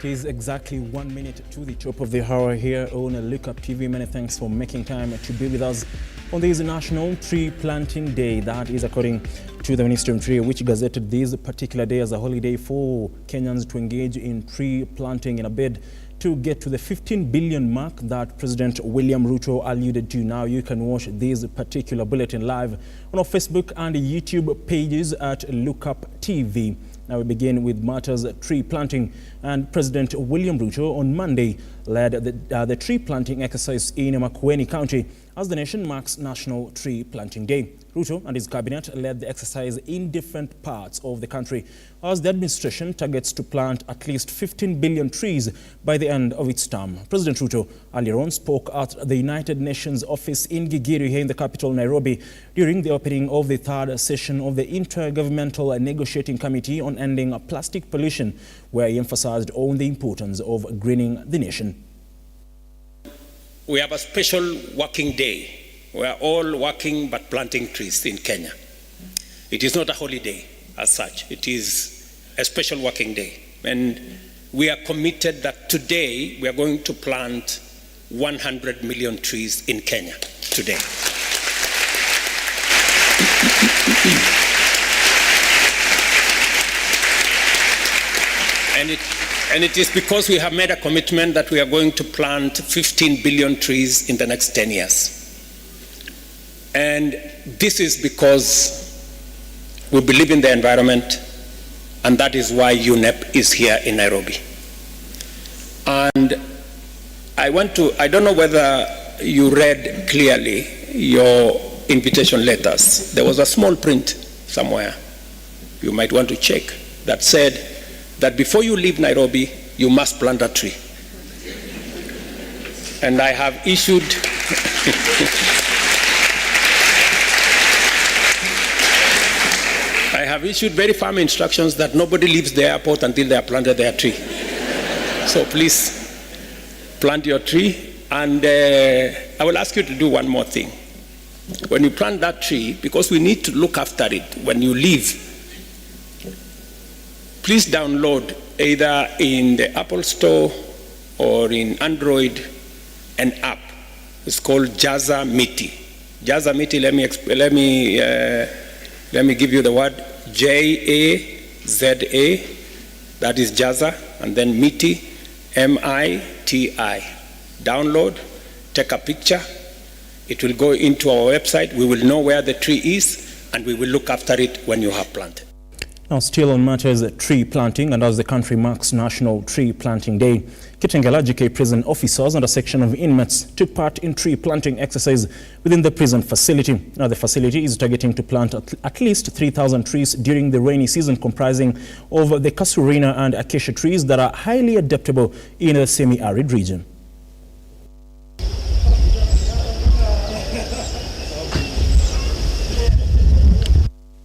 It is exactly 1 minute to the top of the hour here on Lookuptv. Many thanks for making time to be with us on this National Tree Planting Day. That is according to the Ministry of Interior, which gazetted this particular day as a holiday for Kenyans to engage in tree planting in a bid to get to the 15 billion mark that President William Ruto alluded to. Now you can watch this particular bulletin live on our Facebook and YouTube pages at Lookuptv. Now we begin with matters tree planting, and President William Ruto on Monday led the tree planting exercise in Makueni County as the nation marks National Tree Planting Day. Ruto and his cabinet led the exercise in different parts of the country as the administration targets to plant at least 15 billion trees by the end of its term. President Ruto earlier on spoke at the United Nations office in Gigiri here in the capital Nairobi during the opening of the third session of the Intergovernmental Negotiating Committee on Ending Plastic Pollution, where he emphasized on the importance of greening the nation. We have a special working day. We are all working but planting trees in Kenya. It is not a holiday as such. It is a special working day. And we are committed that today we are going to plant 100 million trees in Kenya today. And it is because we have made a commitment that we are going to plant 15 billion trees in the next 10 years. And this is because we believe in the environment, and that is why UNEP is here in Nairobi. And I don't know whether you read clearly your invitation letters. There was a small print somewhere, you might want to check, that said that before you leave Nairobi, you must plant a tree. And I have issued very firm instructions that nobody leaves the airport until they have planted their tree. So please plant your tree. And I will ask you to do one more thing. When you plant that tree, because we need to look after it when you leave, please download either in the Apple Store or in Android an app. It's called Jaza Miti. Jaza Miti, let me give you the word, J-A-Z-A, that is Jaza, and then Miti, M-I-T-I. Download, take a picture, it will go into our website, we will know where the tree is, and we will look after it when you have planted. Now, still on matters tree planting, and as the country marks National Tree Planting Day, Kitengela GK prison officers and a section of inmates took part in tree planting exercise within the prison facility. Now, the facility is targeting to plant at least 3,000 trees during the rainy season, comprising of the casuarina and acacia trees that are highly adaptable in a semi-arid region.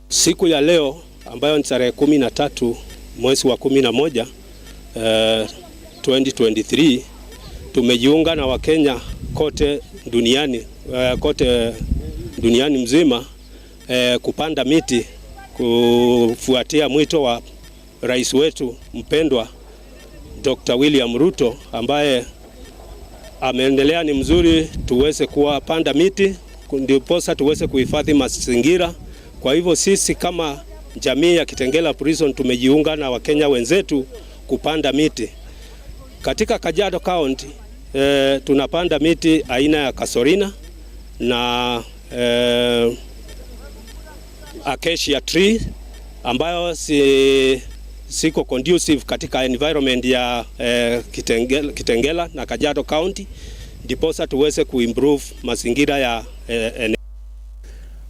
Siku ya leo ambayo ni tarehe 13 mwezi wa 11 2023, tumejiunga na Wakenya kote duniani mzima kupanda miti kufuatia mwito wa rais wetu mpendwa Dr. William Ruto, ambaye ameendelea ni mzuri tuweze kuwapanda miti ndiposa tuweze kuhifadhi mazingira. Kwa hivyo sisi kama jamii ya Kitengela Prison tumejiunga na Wakenya wenzetu kupanda miti. Katika Kajiado County tunapanda miti aina ya casuarina na acacia tree ambayo siko conducive katika environment ya Kitengela na Kajiado County, ndiposa tuweze kuimprove mazingira ya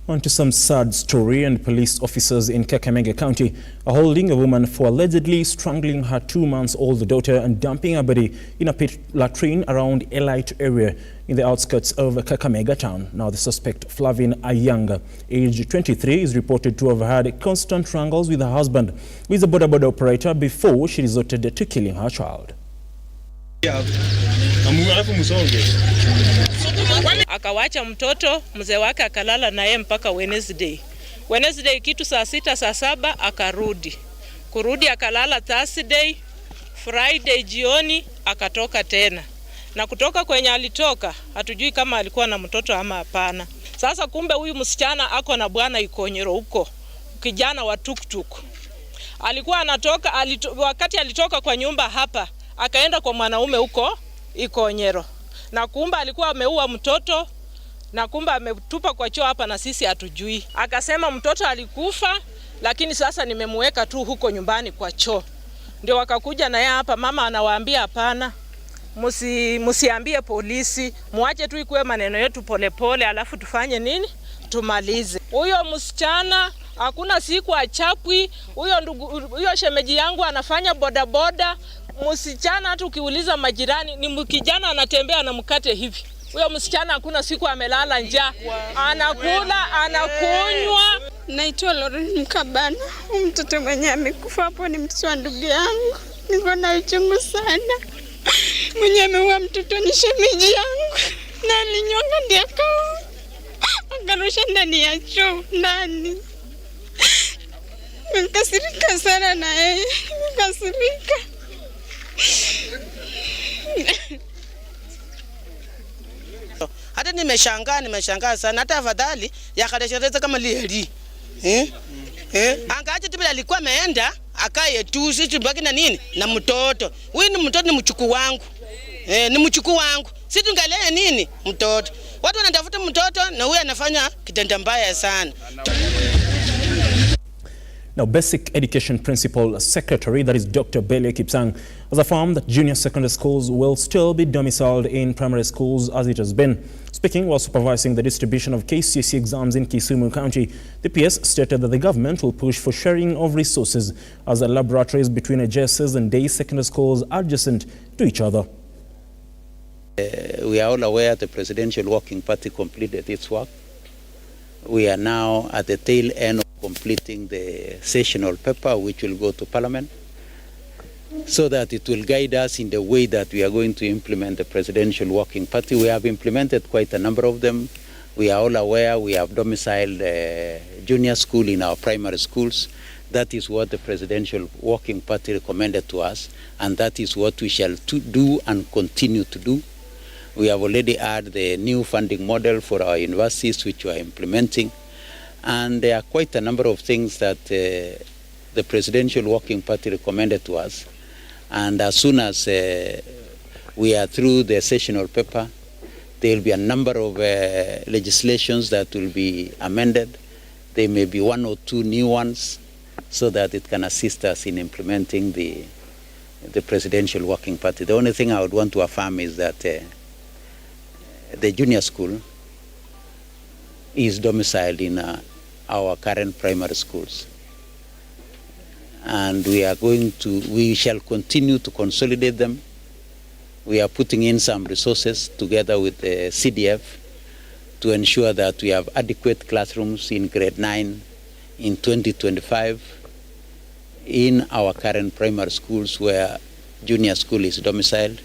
On to some sad story, and police officers in Kakamega County are holding a woman for allegedly strangling her 2-month-old daughter and dumping her body in a pit latrine around Elite area in the outskirts of Kakamega town. Now, the suspect, Flavin Ayanga, aged 23, is reported to have had constant wrangles with her husband, who is a boda operator, before she resorted to killing her child. Akawacha mtoto, mzee wake akalala naye mpaka Wednesday. Wednesday kitu saa 6 saa 7 akarudi. Kurudi akalala Thursday, Friday jioni akatoka tena. Na kutoka kwenye alitoka, hatujui kama alikuwa na mtoto ama hapana. Sasa kumbe huyu msichana ako na bwana Ikonyero huko, kijana wa tuktuk. Alikuwa anatoka, wakati alitoka kwa nyumba hapa, akaenda kwa mwanaume huko Ikonyero. Na kumbe alikuwa ameua mtoto, na kumbe ametupa kwa choo hapa na sisi hatujui. Akasema mtoto alikufa, lakini sasa nimemweka tu huko nyumbani kwa choo. Ndio wakakuja na yeye hapa, mama anawaambia hapana. Musiambie polisi, muache tu ikuwe maneno yetu polepole, alafu tufanye nini? Tumalize. Huyo msichana hakuna siku achapwi. Huyo shemeji yangu anafanya bodaboda. Msichana hata ukiuliza majirani, ni kijana anatembea na mkate hivi. Huyo msichana hakuna siku amelala njaa. Anakula, anakunywa. Naitwa Lauren Mkabana. Mtoto mwenye amekufa hapo ni mtoto wa ndugu yangu. Niko na uchungu sana. Mwenye ameua mtoto ni shemeji yangu. Na alinyonga ndiye akarusha ndani ya choo ndani. Nikasirika sana na yeye. Nikasirika. Hata nimeshangaa sana. Hata afadhali yakadeshereza kama lieli. Angaje tu bila alikuwa ameenda akaye tu sisi tubaki na nini na mtoto. Huyu ni mtoto, ni mchukuu wangu. Ni mchukuu wangu. Sisi tungalea nini mtoto. Watu wanatafuta mtoto na huyu anafanya kitendo mbaya sana. Now, Basic Education Principal Secretary, that is Dr. Bele Kipsang, has affirmed that junior secondary schools will still be domiciled in primary schools as it has been. Speaking while supervising the distribution of KCSE exams in Kisumu County, the PS stated that the government will push for sharing of resources as the laboratories between JSS and day secondary schools are adjacent to each other. We are all aware the Presidential Working Party completed its work. We are now at the tail end of completing the sessional paper, which will go to Parliament, so that it will guide us in the way that we are going to implement the Presidential Working Party. We have implemented quite a number of them. We are all aware we have domiciled junior school in our primary schools. That is what the Presidential Working Party recommended to us, and that is what we shall do and continue to do. We have already had the new funding model for our universities, which we are implementing. And there are quite a number of things that the Presidential Working Party recommended to us. And as soon as we are through the sessional paper, there will be a number of legislations that will be amended. There may be one or two new ones so that it can assist us in implementing the Presidential Working Party. The only thing I would want to affirm is that the junior school is domiciled in our current primary schools. And we shall continue to consolidate them. We are putting in some resources together with the CDF to ensure that we have adequate classrooms in grade 9 in 2025 in our current primary schools where junior school is domiciled.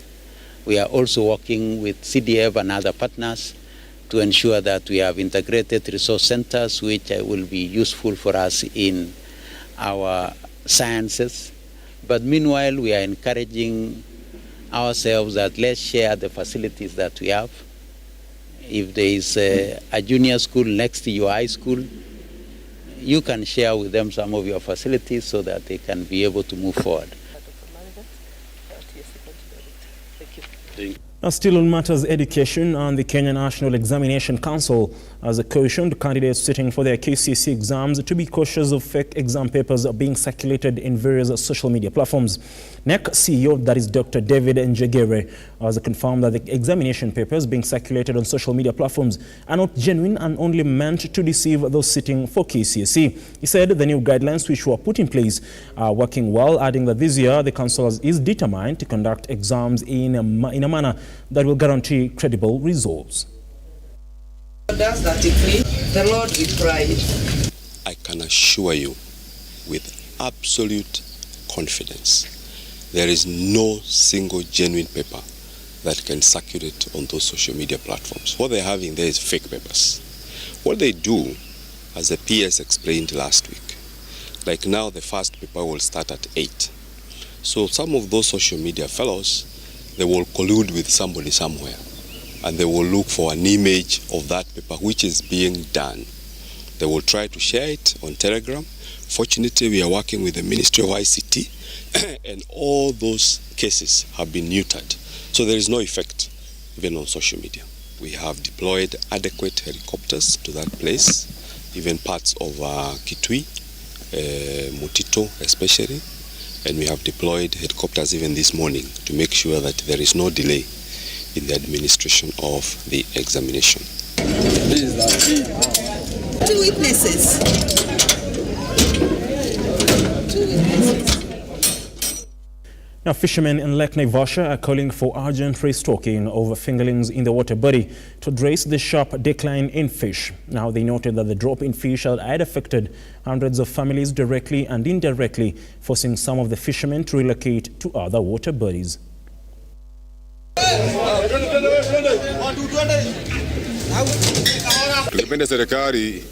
We are also working with CDF and other partners to ensure that we have integrated resource centers which will be useful for us in our sciences. But meanwhile, we are encouraging ourselves that let's share the facilities that we have. If there is a junior school next to your high school, you can share with them some of your facilities so that they can be able to move forward. Now, still on matters education, and the Kenya National Examination Council has cautioned candidates sitting for their KCSE exams to be cautious of fake exam papers being circulated in various social media platforms. NEC CEO, that is Dr. David Njegere, has confirmed that the examination papers being circulated on social media platforms are not genuine and only meant to deceive those sitting for KCSE. He said the new guidelines which were put in place are working well, adding that this year the council is determined to conduct exams in a manner that will guarantee credible results. Does that decree, the Lord we cried. I can assure you with absolute confidence, there is no single genuine paper that can circulate on those social media platforms. What they're having there is fake papers. What they do, as the PS explained last week, like now the first paper will start at 8. So some of those social media fellows, they will collude with somebody somewhere, and they will look for an image of that paper which is being done. They will try to share it on Telegram. Fortunately, we are working with the Ministry of ICT, and all those cases have been neutered. So there is no effect even on social media. We have deployed adequate helicopters to that place, even parts of Kitui, Mutito especially, and we have deployed helicopters even this morning to make sure that there is no delay in the administration of the examination. Two witnesses. Now, fishermen in Lake Naivasha are calling for urgent restocking of fingerlings in the water body to address the sharp decline in fish. Now, they noted that the drop in fish had affected hundreds of families directly and indirectly, forcing some of the fishermen to relocate to other water bodies. Tungependa serikali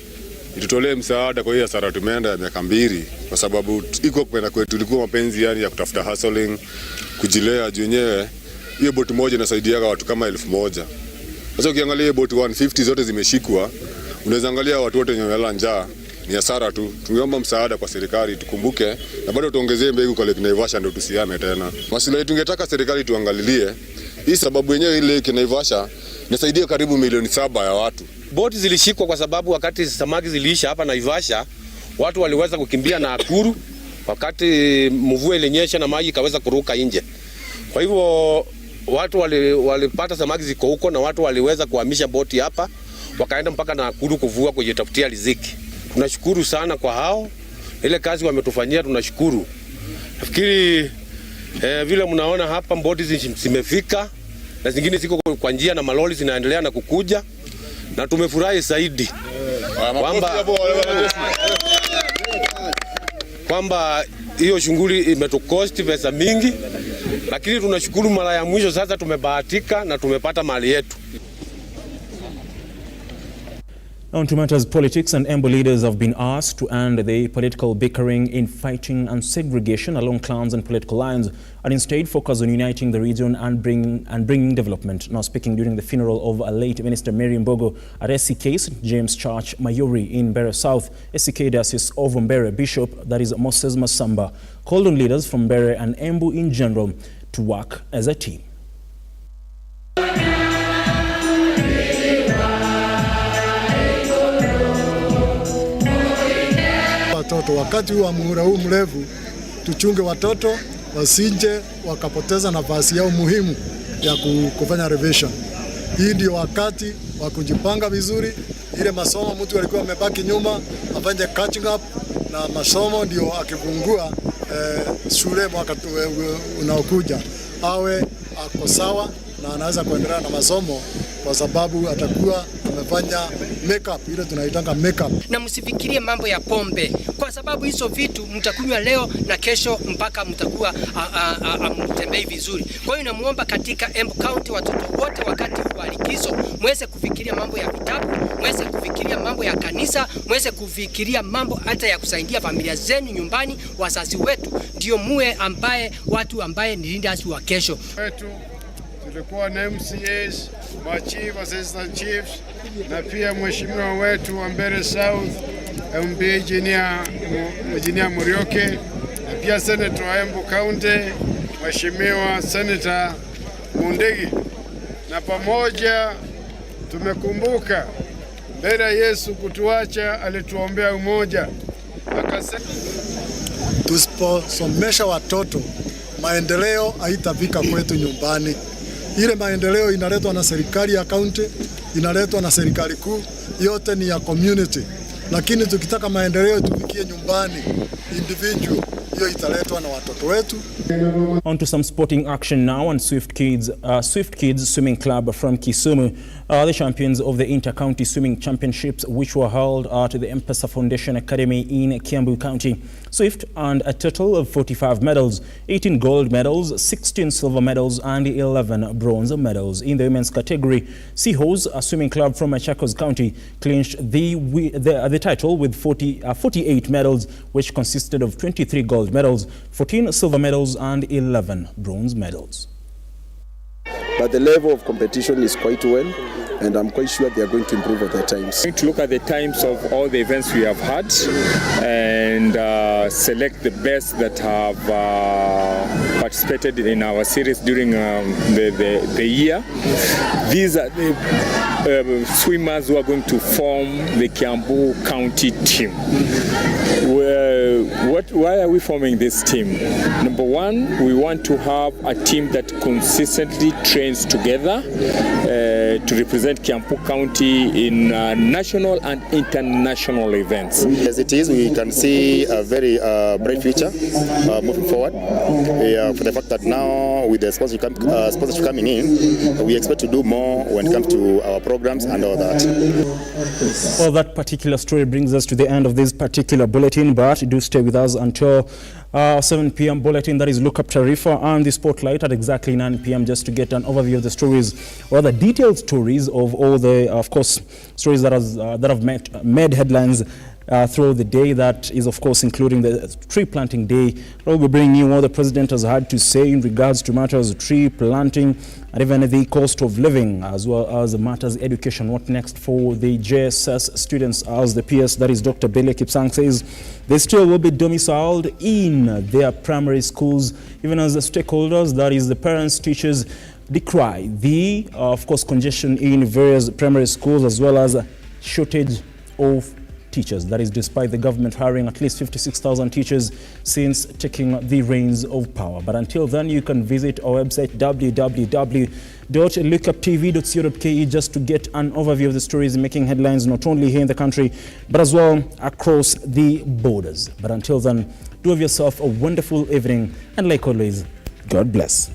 itutolee msaada kwa hiyo hasara tumeenda ya miaka 2, kwa sababu iko kwenda kwetu tulikuwa mapenzi yani ya kutafuta hustling, kujilea wenyewe. Hiyo boti moja inasaidiaga watu kama 1000. Sasa ukiangalia hiyo boti 150 zote zimeshikwa, unaweza angalia watu wote wenye wala njaa, ni hasara tu. Tungeomba msaada kwa serikali tukumbuke, na bado tuongezee mbegu kwa Lake Naivasha ndio tusiame tena. Maslahi tungetaka serikali tuangalilie hii, sababu yenyewe ile Lake Naivasha inasaidia karibu milioni 7 ya watu. Boti zilishikwa kwa sababu wakati samaki ziliisha hapa Naivasha, watu waliweza kukimbia na Nakuru wakati mvua ilinyesha na maji kaweza kuruka nje. Kwa hivyo watu walipata samaki ziko huko, na watu waliweza kuhamisha boti hapa wakaenda mpaka Nakuru kuvua kujitafutia riziki. Tunashukuru sana kwa hao, ile kazi wametufanyia tunashukuru. Nafikiri vile mnaona hapa boti zimefika na zingine ziko kwa njia na maloli zinaendelea na kukuja, na tumefurahi zaidi kwamba hiyo shughuli imetukosti pesa mingi, lakini tunashukuru mara ya mwisho sasa tumebahatika na tumepata mali yetu. On to matters politics, and Embu leaders have been asked to end the political bickering, infighting and segregation along clans and political lines, and instead focus on uniting the region and bringing development. Now, speaking during the funeral of a late Minister Mary Mbogo at SCK St. James Church, Mayori in Mbeere South, SCK Diocese of Mbeere Bishop, that is Moses Masamba, called on leaders from Mbeere and Embu in general to work as a team. Watoto wakati wa muhula huu mrefu, tuchunge watoto wasinje wakapoteza nafasi yao muhimu ya kufanya revision. Hii ndio wakati wa kujipanga vizuri, ile masomo mtu alikuwa amebaki nyuma afanye catching up na masomo, ndio akifungua shule mwaka unaokuja awe ako sawa na anaweza kuendelea na masomo, kwa sababu atakuwa amefanya makeup, ile tunaitanga makeup. Na msifikirie mambo ya pombe, kwa sababu hizo vitu mtakunywa leo na kesho mpaka mtakuwa mtembei vizuri. Kwa hiyo namuomba katika Embu County watoto wote wakati wa likizo mweze kufikiria mambo ya vitabu, mweze kufikiria mambo ya kanisa, mweze kufikiria mambo hata ya kusaidia familia zenu nyumbani, wazazi wetu, ndio muwe watu ambaye ni leaders wa kesho. Tulikuwa na MCAs, machief, assistant chiefs, na pia mheshimiwa wetu wa Mbeere South, MB Engineer Murioke, na pia senator wa Embu County, mheshimiwa Senator Mundigi. Na pamoja tumekumbuka mbele ya Yesu kutuacha alituombea umoja. Akasema tusiposomesha watoto, maendeleo haitafika kwetu nyumbani. Ile maendeleo inaletwa na serikali ya county, inaletwa na serikali kuu, yote ni ya community. Lakini tukitaka maendeleo tufikie nyumbani, individual, hiyo italetwa na watoto wetu. On to some sporting action now, and Swift Kids Swimming Club from Kisumu are the champions of the Inter-County Swimming Championships, which were held at the M-Pesa Foundation Academy in Kiambu County. Swift earned a total of 45 medals, 18 gold medals, 16 silver medals and 11 bronze medals. In the women's category, Seahorse, a swimming club from Machakos County, clinched the title with 48 medals, which consisted of 23 gold gold medals, 14 silver medals, and 11 bronze medals. But the level of competition is quite well, and I'm quite sure they are going to improve on their times. We're going to look at the times of all the events we have had and select the best that have participated in our series during the year. These are the swimmers who are going to form the Kiambu County team. Why are we forming this team? Number one, we want to have a team that consistently trains together to represent Kiambu County in national and international events. As it is, we can see a very bright future moving forward. For the fact that now with the sponsorship coming in, we expect to do more when it comes to our programs and all that. Well, that particular story brings us to the end of this particular bulletin, but do stay with us until 7 p.m. bulletin, that is Lookuptv and the Spotlight at exactly 9 p.m. just to get an overview of the stories, or the detailed stories of all the, of course, stories that have made headlines throughout the day. That is, of course, including the tree planting day. We'll be bringing you what the president has had to say in regards to matters of tree planting and even the cost of living, as well as matters education. What next for the JSS students, as the PS, that is Dr. Bele Kipsang, says they still will be domiciled in their primary schools, even as the stakeholders, that is the parents, teachers, decry the, of course, congestion in various primary schools, as well as a shortage of teachers. That is despite the government hiring at least 56,000 teachers since taking the reins of power. But until then, you can visit our website www.lookuptv.co.ke just to get an overview of the stories making headlines not only here in the country, but as well across the borders. But until then, do have yourself a wonderful evening, and like always, God bless.